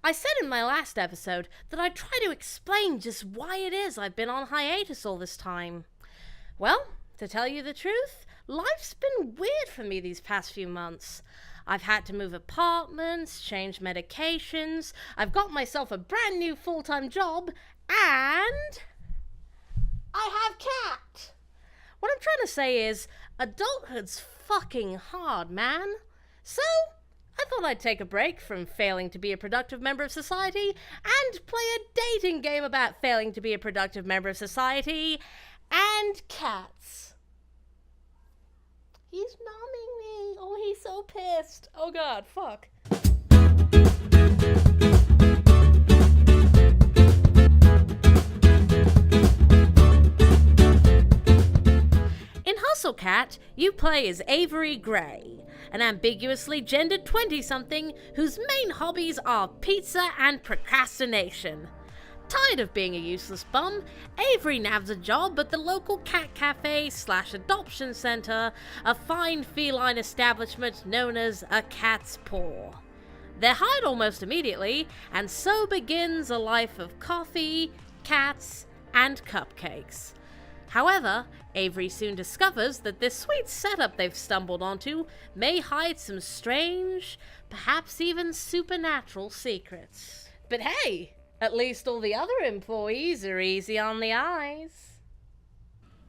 I said in my last episode that I'd try to explain just why it is I've been on hiatus all this time. Well, to tell you the truth, life's been weird for me these past few months. I've had to move apartments, change medications, I've got myself a brand new full-time job, and I have cat. What I'm trying to say is, adulthood's fucking hard, man. So, I thought I'd take a break from failing to be a productive member of society and play a dating game about failing to be a productive member of society and cats. He's numbing me. Oh, he's so pissed. Oh god, fuck. In Hustle Cat, you play as Avery Gray, an ambiguously gendered 20-something whose main hobbies are pizza and procrastination. Tired of being a useless bum, Avery nabs a job at the local cat cafe/adoption center, a fine feline establishment known as a Cat's Paw. They're hired almost immediately, and so begins a life of coffee, cats, and cupcakes. However, Avery soon discovers that this sweet setup they've stumbled onto may hide some strange, perhaps even supernatural secrets. But hey, at least all the other employees are easy on the eyes.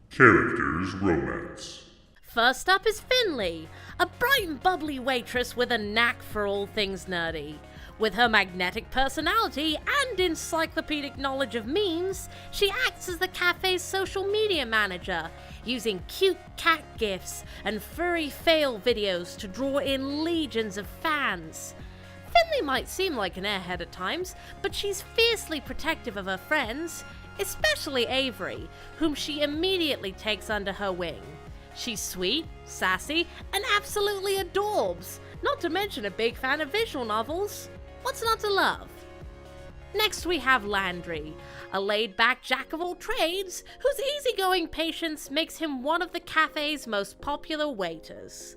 Characters Romance. First up is Finley, a bright and bubbly waitress with a knack for all things nerdy. With her magnetic personality and encyclopedic knowledge of memes, she acts as the cafe's social media manager, using cute cat gifs and furry fail videos to draw in legions of fans. Finley might seem like an airhead at times, but she's fiercely protective of her friends, especially Avery, whom she immediately takes under her wing. She's sweet, sassy, and absolutely adorbs, not to mention a big fan of visual novels. What's not to love? Next we have Landry, a laid-back jack-of-all-trades whose easygoing patience makes him one of the cafe's most popular waiters.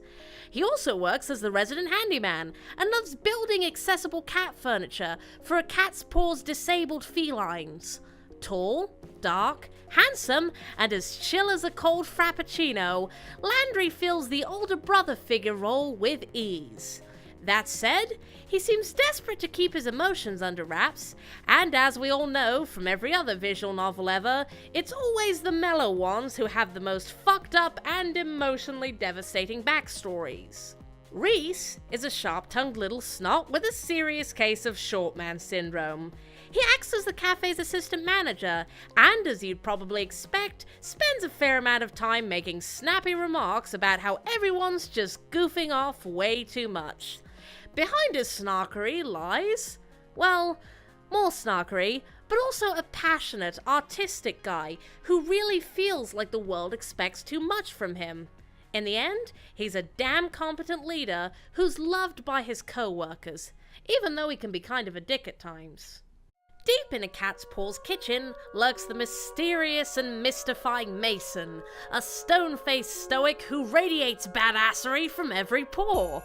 He also works as the resident handyman and loves building accessible cat furniture for a Cat's Paw's disabled felines. Tall, dark, handsome, and as chill as a cold frappuccino, Landry fills the older brother figure role with ease. That said, he seems desperate to keep his emotions under wraps, and as we all know from every other visual novel ever, it's always the mellow ones who have the most fucked up and emotionally devastating backstories. Reese is a sharp-tongued little snot with a serious case of short man syndrome. He acts as the cafe's assistant manager, and as you'd probably expect, spends a fair amount of time making snappy remarks about how everyone's just goofing off way too much. Behind his snarkery lies, well, more snarkery, but also a passionate, artistic guy who really feels like the world expects too much from him. In the end, he's a damn competent leader who's loved by his co-workers, even though he can be kind of a dick at times. Deep in a Cat's Paw's kitchen lurks the mysterious and mystifying Mason, a stone-faced stoic who radiates badassery from every pore.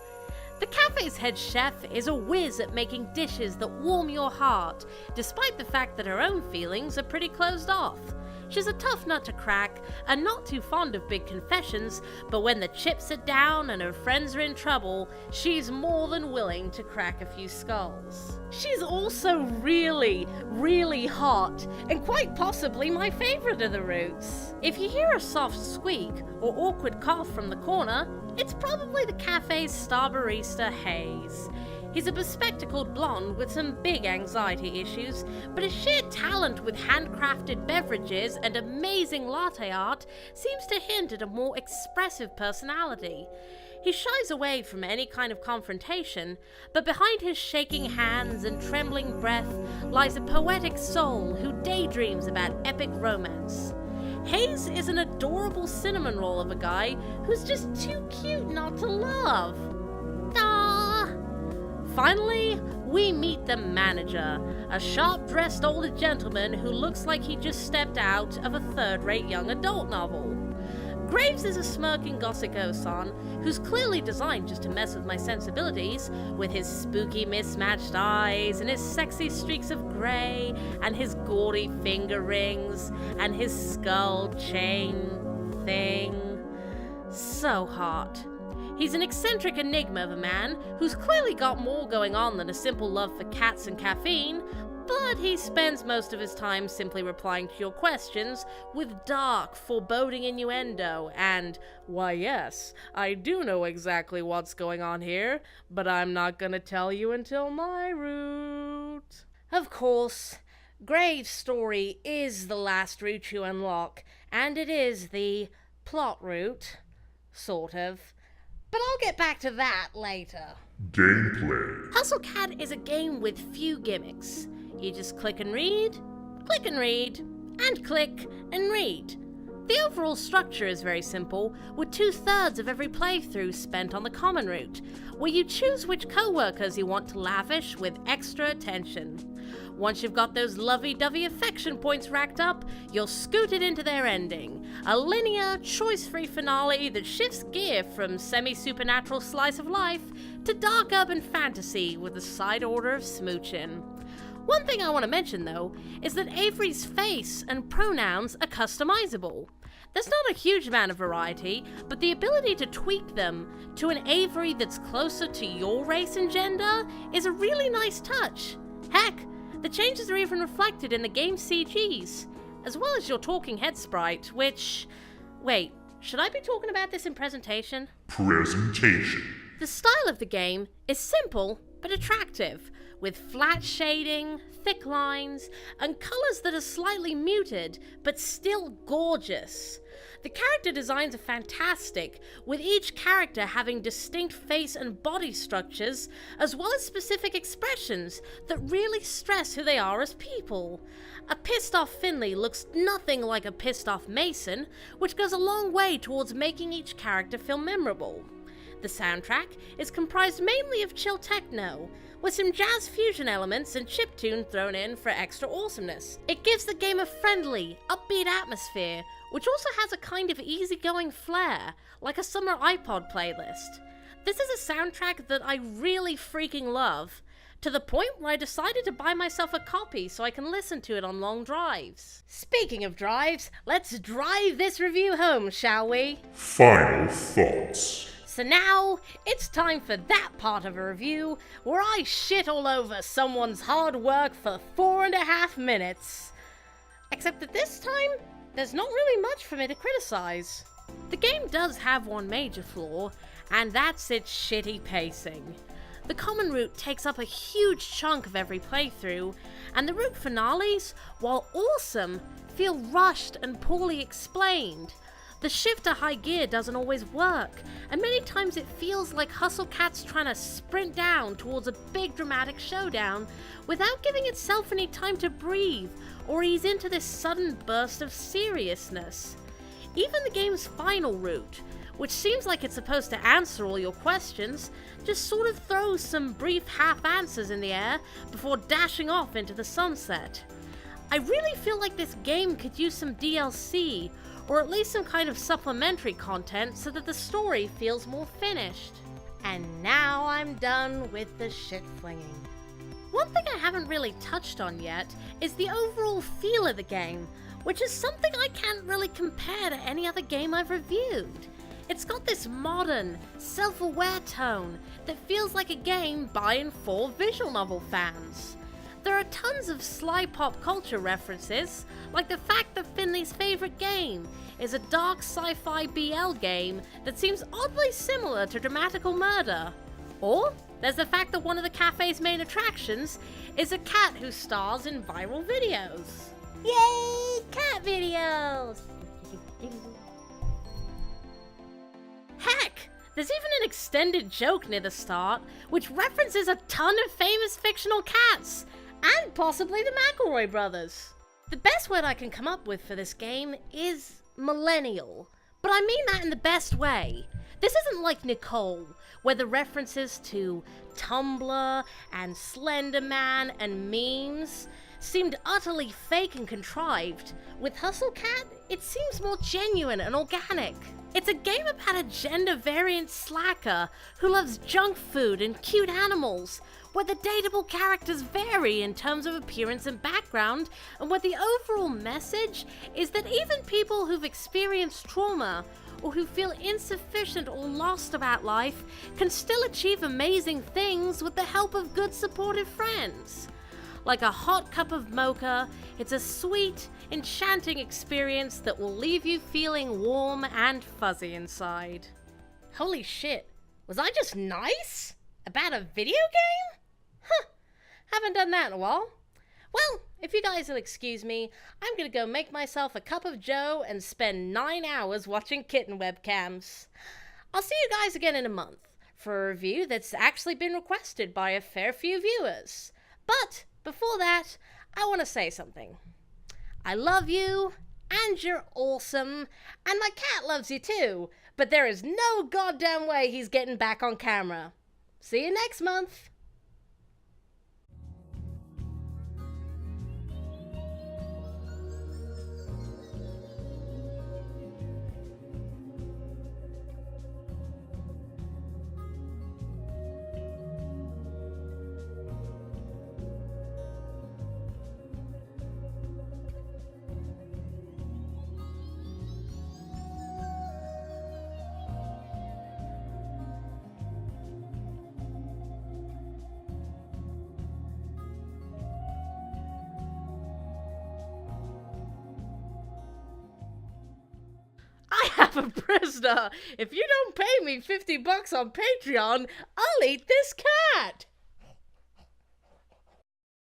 The cafe's head chef is a whiz at making dishes that warm your heart, despite the fact that her own feelings are pretty closed off. She's a tough nut to crack, and not too fond of big confessions, but when the chips are down and her friends are in trouble, she's more than willing to crack a few skulls. She's also really, really hot, and quite possibly my favorite of the Roots. If you hear a soft squeak or awkward cough from the corner, it's probably the cafe's star barista, Hayes. He's a bespectacled blonde with some big anxiety issues, but his sheer talent with handcrafted beverages and amazing latte art seems to hint at a more expressive personality. He shies away from any kind of confrontation, but behind his shaking hands and trembling breath lies a poetic soul who daydreams about epic romance. Hayes is an adorable cinnamon roll of a guy who's just too cute not to love. Aww. Finally, we meet the manager, a sharp-dressed older gentleman who looks like he just stepped out of a third-rate young adult novel. Graves is a smirking Gossiko-san who's clearly designed just to mess with my sensibilities, with his spooky mismatched eyes and his sexy streaks of grey and his gaudy finger rings and his skull chain thing. So hot. He's an eccentric enigma of a man who's clearly got more going on than a simple love for cats and caffeine, but he spends most of his time simply replying to your questions with dark, foreboding innuendo and, "Why yes, I do know exactly what's going on here, but I'm not gonna tell you until my route." Of course, Graves' story is the last route you unlock, and it is the plot route, sort of. But I'll get back to that later. Gameplay. Hustle Cat is a game with few gimmicks. You just click and read, and click and read. The overall structure is very simple, with 2/3 of every playthrough spent on the common route, where you choose which co-workers you want to lavish with extra attention. Once you've got those lovey-dovey affection points racked up, you're scooted into their ending, a linear, choice-free finale that shifts gear from semi-supernatural slice of life to dark urban fantasy with a side order of smooching. One thing I want to mention, though, is that Avery's face and pronouns are customizable. There's not a huge amount of variety, but the ability to tweak them to an Avery that's closer to your race and gender is a really nice touch. Heck, the changes are even reflected in the game's CGs, as well as your talking head sprite, which... Wait, should I be talking about this in presentation? Presentation. The style of the game is simple but attractive, with flat shading, thick lines, and colours that are slightly muted but still gorgeous. The character designs are fantastic, with each character having distinct face and body structures, as well as specific expressions that really stress who they are as people. A pissed-off Finley looks nothing like a pissed-off Mason, which goes a long way towards making each character feel memorable. The soundtrack is comprised mainly of chill techno, with some jazz fusion elements and chiptune thrown in for extra awesomeness. It gives the game a friendly, upbeat atmosphere, which also has a kind of easygoing flair, like a summer iPod playlist. This is a soundtrack that I really freaking love, to the point where I decided to buy myself a copy so I can listen to it on long drives. Speaking of drives, let's drive this review home, shall we? Final thoughts. So now, it's time for that part of a review where I shit all over someone's hard work for 4.5 minutes. Except that this time, there's not really much for me to criticize. The game does have one major flaw, and that's its shitty pacing. The common route takes up a huge chunk of every playthrough, and the route finales, while awesome, feel rushed and poorly explained. The shift to high gear doesn't always work, and many times it feels like Hustle Cat's trying to sprint down towards a big dramatic showdown without giving itself any time to breathe or ease into this sudden burst of seriousness. Even the game's final route, which seems like it's supposed to answer all your questions, just sort of throws some brief half answers in the air before dashing off into the sunset. I really feel like this game could use some DLC, or at least some kind of supplementary content so that the story feels more finished. And now I'm done with the shit flinging. One thing I haven't really touched on yet is the overall feel of the game, which is something I can't really compare to any other game I've reviewed. It's got this modern, self-aware tone that feels like a game by and for visual novel fans. There are tons of sly pop culture references, like the fact that Finley's favourite game is a dark sci-fi BL game that seems oddly similar to Dramatical Murder. Or there's the fact that one of the cafe's main attractions is a cat who stars in viral videos. Yay, cat videos! Heck, there's even an extended joke near the start, which references a ton of famous fictional cats, and possibly the McElroy brothers. The best word I can come up with for this game is millennial, but I mean that in the best way. This isn't like Nicole, where the references to Tumblr and Slender Man and memes seemed utterly fake and contrived. With Hustle Cat, it seems more genuine and organic. It's a game about a gender-variant slacker who loves junk food and cute animals, where the dateable characters vary in terms of appearance and background, and where the overall message is that even people who've experienced trauma or who feel insufficient or lost about life can still achieve amazing things with the help of good supportive friends. Like a hot cup of mocha, it's a sweet, enchanting experience that will leave you feeling warm and fuzzy inside. Holy shit, was I just nice? About a video game? Huh, haven't done that in a while. Well, if you guys will excuse me, I'm gonna go make myself a cup of joe and spend 9 hours watching kitten webcams. I'll see you guys again in a month for a review that's actually been requested by a fair few viewers. But before that, I want to say something. I love you, and you're awesome, and my cat loves you too, but there is no goddamn way he's getting back on camera. See you next month. I have a prisoner. If you don't pay me $50 on Patreon, I'll eat this cat.